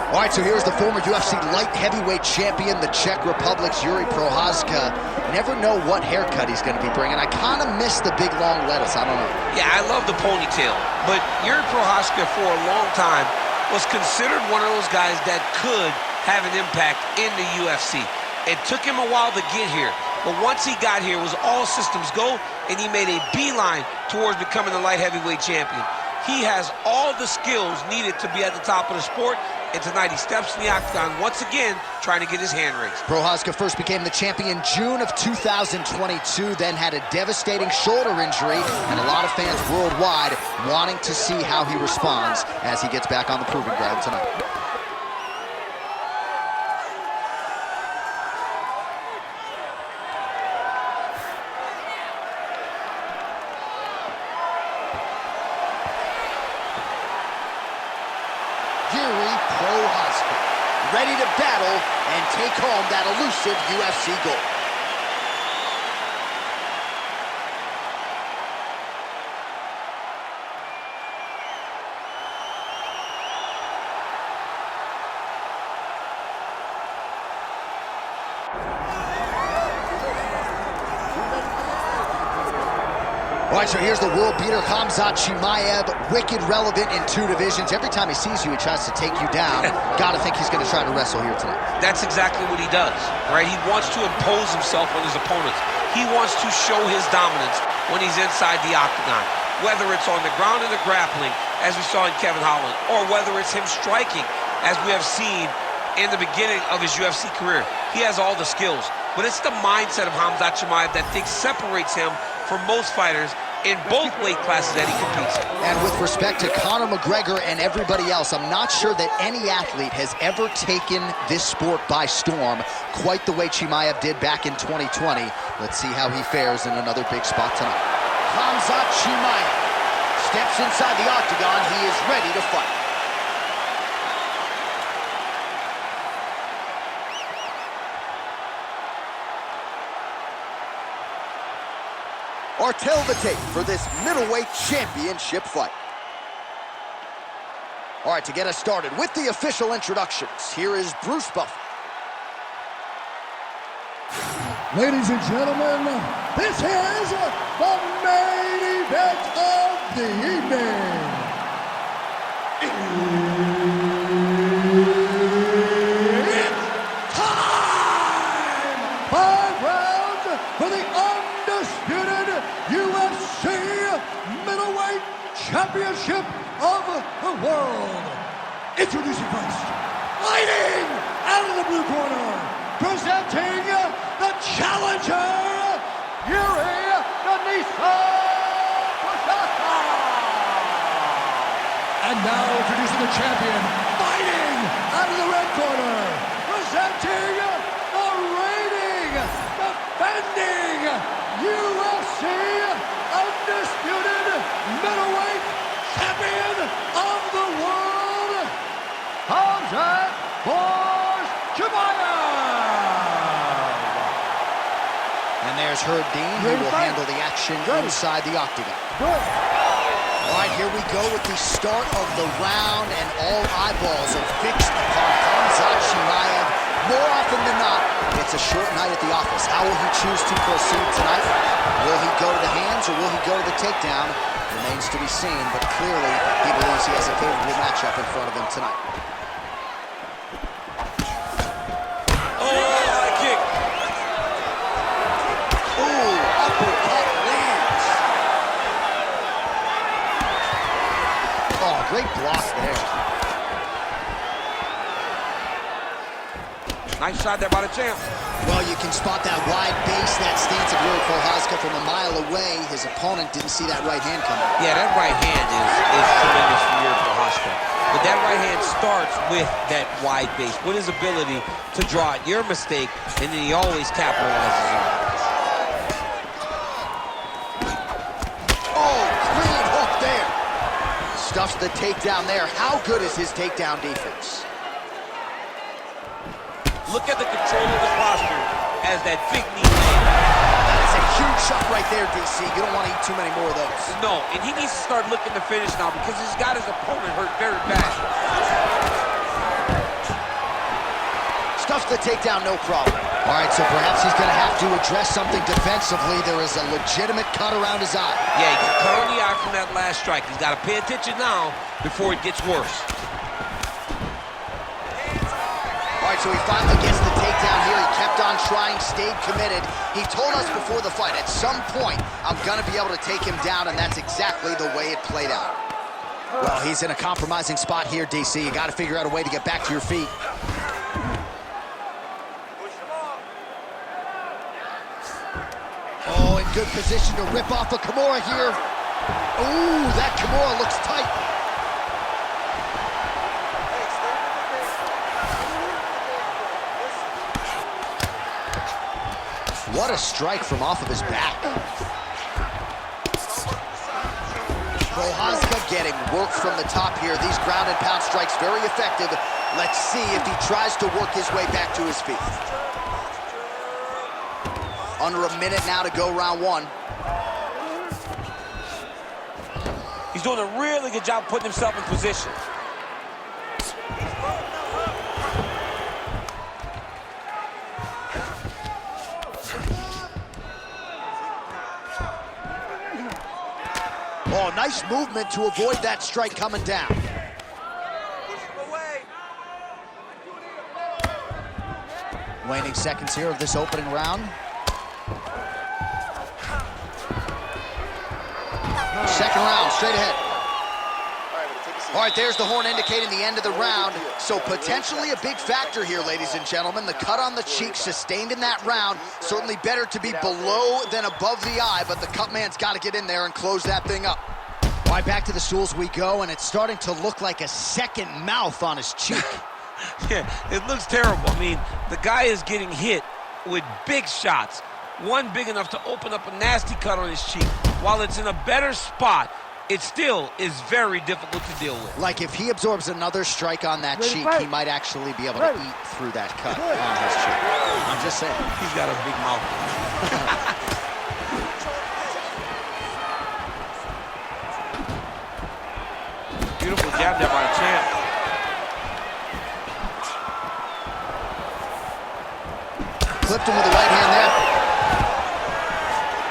All right, so here's the former UFC light heavyweight champion, the Czech Republic's Jiri Prochazka. Never know what haircut he's going to be bringing. I kind of miss the big long lettuce. I don't know. Yeah, I love the ponytail. But Jiri Prochazka for a long time was considered one of those guys that could have an impact in the UFC. It took him a while to get here, but once he got here, it was all systems go, and he made a beeline towards becoming the light heavyweight champion. He has all the skills needed to be at the top of the sport, and tonight he steps in the octagon once again, trying to get his hand raised. Prochazka first became the champion June of 2022, then had a devastating shoulder injury, and a lot of fans worldwide wanting to see how he responds as he gets back on the proving ground tonight. Jiri Prochazka, ready to battle and take home that elusive UFC gold. All right, so here's the world beater, Khamzat Chimaev, wicked relevant in 2 divisions. Every time he sees you, he tries to take you down. Gotta think he's gonna try to wrestle here tonight. That's exactly what he does, right? He wants to impose himself on his opponents. He wants to show his dominance when he's inside the octagon, whether it's on the ground or the grappling, as we saw in Kevin Holland, or whether it's him striking, as we have seen in the beginning of his UFC career. He has all the skills, but it's the mindset of Khamzat Chimaev that separates him from most fighters in both weight classes that he competes in. And with respect to Conor McGregor and everybody else, I'm not sure that any athlete has ever taken this sport by storm quite the way Chimaev did back in 2020. Let's see how he fares in another big spot tonight. Khamzat Chimaev steps inside the octagon. He is ready to fight. Or tell the tape for this middleweight championship fight. All right, to get us started with the official introductions, here is Bruce Buffer. Ladies and gentlemen, this is the main event of the evening. It's time! 5 rounds for the undisputed UFC middleweight championship of the world. Introducing first, fighting out of the blue corner, presenting the challenger, Jiri Prochazka. And now introducing the champion, fighting out of the red corner, presenting the reigning, defending UFC undisputed middleweight champion of the world, Khamzat Chimaev. And there's Herb Dean, who will handle the action inside the octagon. All right, here we go with the start of the round, and all eyeballs are fixed upon Khamzat Chimaev. More often than not, it's a short night at the office. How will he choose to proceed tonight? Will he go to the hands or will he go to the takedown? Remains to be seen, but clearly he believes he has a favorable matchup in front of him tonight. Great block there. Nice shot there by the champ. Well, you can spot that wide base, that stance of Jiri Prochazka from a mile away. His opponent didn't see that right hand coming. Yeah, that right hand is tremendous from Jiri Prochazka. But that right hand starts with that wide base, with his ability to draw at your mistake, and then he always capitalizes on it. Stuffs the takedown there. How good is his takedown defense? Look at the control of the posture as that big knee lands. That is a huge shot right there, DC. You don't want to eat too many more of those. No, and he needs to start looking to finish now because he's got his opponent hurt very bad. the takedown, no problem. All right, so perhaps he's going to have to address something defensively. There is a legitimate cut around his eye. Yeah, he got cut on the eye from that last strike. He's got to pay attention now before it gets worse. All right, so he finally gets the takedown here. He kept on trying, stayed committed. He told us before the fight, at some point, I'm going to be able to take him down, and that's exactly the way it played out. Well, he's in a compromising spot here, DC. You got to figure out a way to get back to your feet. Oh, in good position to rip off a Kimura here. Ooh, that Kimura looks tight. What a strike from off of his back. Prochazka getting work from the top here. These ground and pound strikes very effective. Let's see if he tries to work his way back to his feet. Under a minute now to go, round one. He's doing a really good job putting himself in position. Oh, nice movement to avoid that strike coming down. Waning seconds here of this opening round. Second round, straight ahead. All right, there's the horn indicating the end of the round. So potentially a big factor here, ladies and gentlemen. The cut on the cheek sustained in that round. Certainly better to be below than above the eye, but the cut man's got to get in there and close that thing up. All right, back to the stools we go, and it's starting to look like a second mouth on his cheek. Yeah, it looks terrible. I mean, the guy is getting hit with big shots. One big enough to open up a nasty cut on his cheek. While it's in a better spot, it still is very difficult to deal with. Like if he absorbs another strike on that cheek, he might actually be able to eat through that cut on his cheek. I'm just saying. He's got a big mouth. Beautiful jab there by the champ. Clipped him with the right hand there.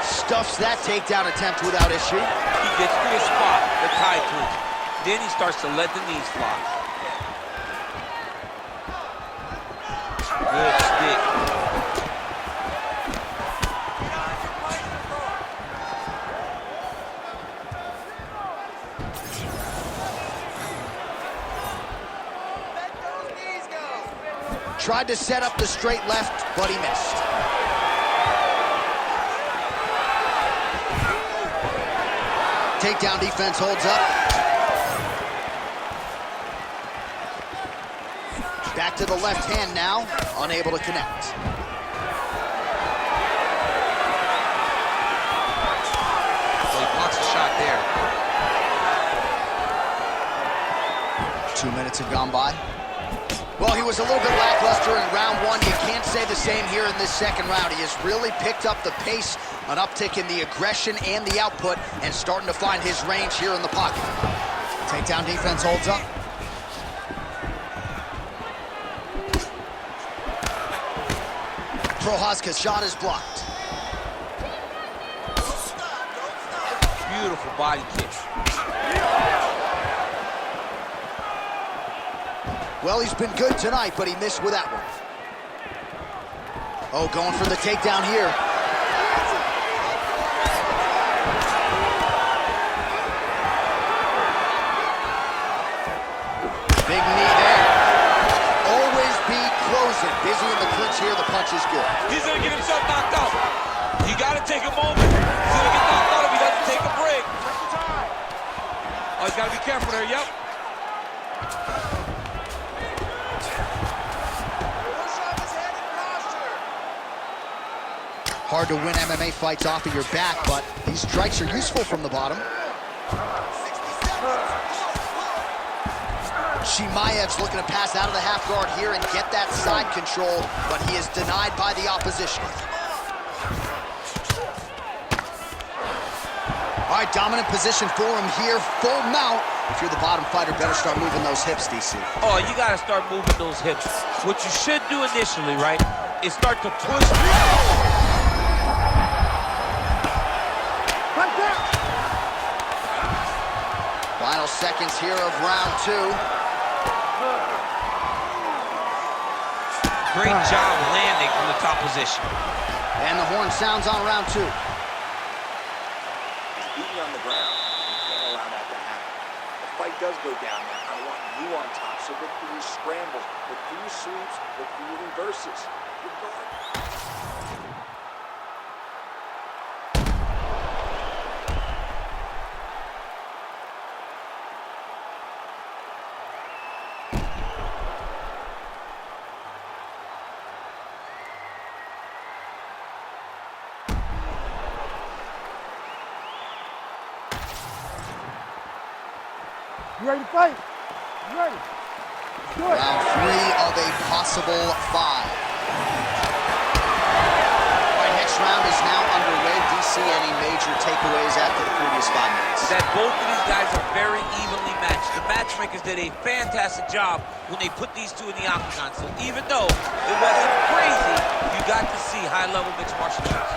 Stuffs that takedown attempt without issue. He gets to a spot, the tie clinch. Then he starts to let the knees fly. Good stick. Tried to set up the straight left, but he missed. Takedown defense holds up. Back to the left hand now, unable to connect. So he blocks the shot there. 2 minutes have gone by. Well, he was a little bit lackluster in round one. You can't say the same here in this second round. He has really picked up the pace, an uptick in the aggression and the output, and starting to find his range here in the pocket. Takedown defense holds up. Prochazka's shot is blocked. Beautiful body kick. Well, he's been good tonight, but he missed with that one. Oh, going for the takedown here. Big knee there. Always be closing. Busy in the clinch here, the punch is good. He's gonna get himself knocked out. You gotta take a moment. He's gonna get knocked out if he doesn't take a break. Oh, he's gotta be careful there, yep. Hard to win MMA fights off of your back, but these strikes are useful from the bottom. Chimaev's looking to pass out of the half guard here and get that side control, but he is denied by the opposition. All right, dominant position for him here. Full mount. If you're the bottom fighter, better start moving those hips, DC. Oh, you got to start moving those hips. What you should do initially, right, is start to push. Final seconds here of round 2. Great job landing from the top position. And the horn sounds on round 2. He's beating on the ground. You can't allow that to happen. The fight does go down now. I want you on top. So look for your scrambles, look for your sweeps, look for your reverses. Good guard. You ready to fight? You ready? Do it. Round 3 of a possible 5. All right, next round is now underway. DC, any major takeaways after the previous 5 minutes? That both of these guys are very evenly matched. The matchmakers did a fantastic job when they put these two in the octagon. So even though it wasn't crazy, you got to see high-level mixed martial arts.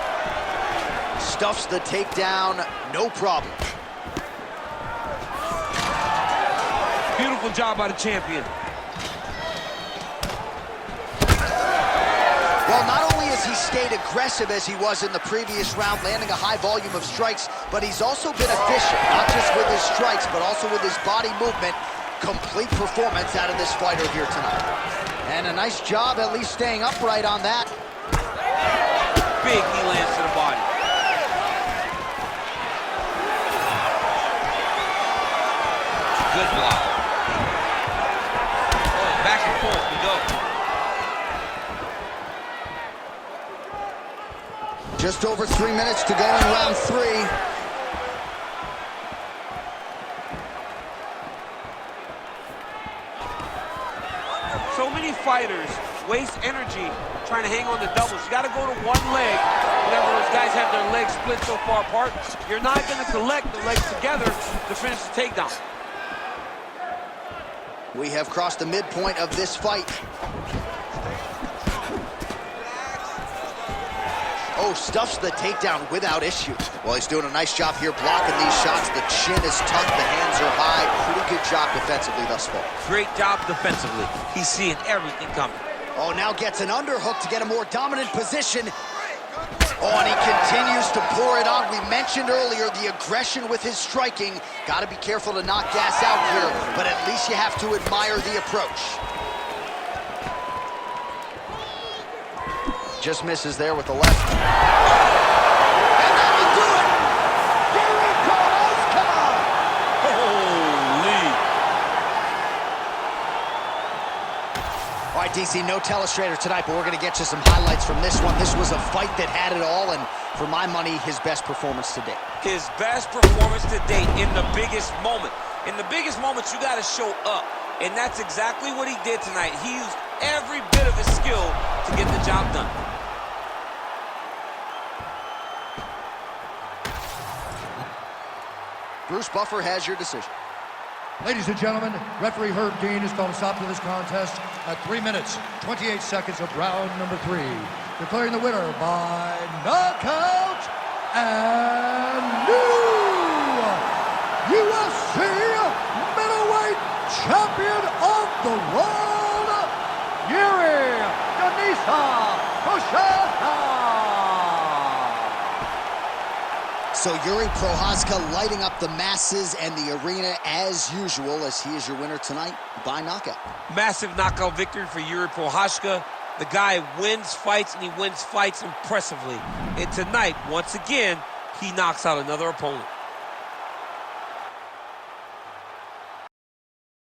Stuffs the takedown, no problem. Beautiful job by the champion. Well, not only has he stayed aggressive as he was in the previous round, landing a high volume of strikes, but he's also been efficient, not just with his strikes, but also with his body movement. Complete performance out of this fighter here tonight. And a nice job at least staying upright on that. Big knee lands to the body. Good block. Back and forth we go. Just over 3 minutes to go in round 3. So many fighters waste energy trying to hang on to doubles. You got to go to one leg. Whenever those guys have their legs split so far apart, you're not going to collect the legs together to finish the takedown. We have crossed the midpoint of this fight. Oh, stuffs the takedown without issue. Well, he's doing a nice job here blocking these shots. The chin is tucked, the hands are high. Pretty good job defensively thus far. Great job defensively. He's seeing everything coming. Oh, now gets an underhook to get a more dominant position. Oh, and he continues to pour it on. We mentioned earlier the aggression with his striking. Got to be careful to not gas out here, but at least you have to admire the approach. Just misses there with the left. And that'll do it! Jiri Prochazka! Holy! All right, DC, no telestrator tonight, but we're going to get you some highlights from this one. This was a fight that had it all, and for my money, his best performance to date. His best performance to date in the biggest moment. In the biggest moments, you got to show up, and that's exactly what he did tonight. He used every bit of his skill to get the job done. Bruce Buffer has your decision. Ladies and gentlemen, referee Herb Dean has called a stop to this contest at 3 minutes, 28 seconds of round number 3. Declaring the winner by knockout and new UFC middleweight champion of the world, Jiri Prochazka. So Jiri Prochazka lighting up the masses and the arena as usual, as he is your winner tonight by knockout. Massive knockout victory for Jiri Prochazka. The guy wins fights, and he wins fights impressively. And tonight, once again, he knocks out another opponent.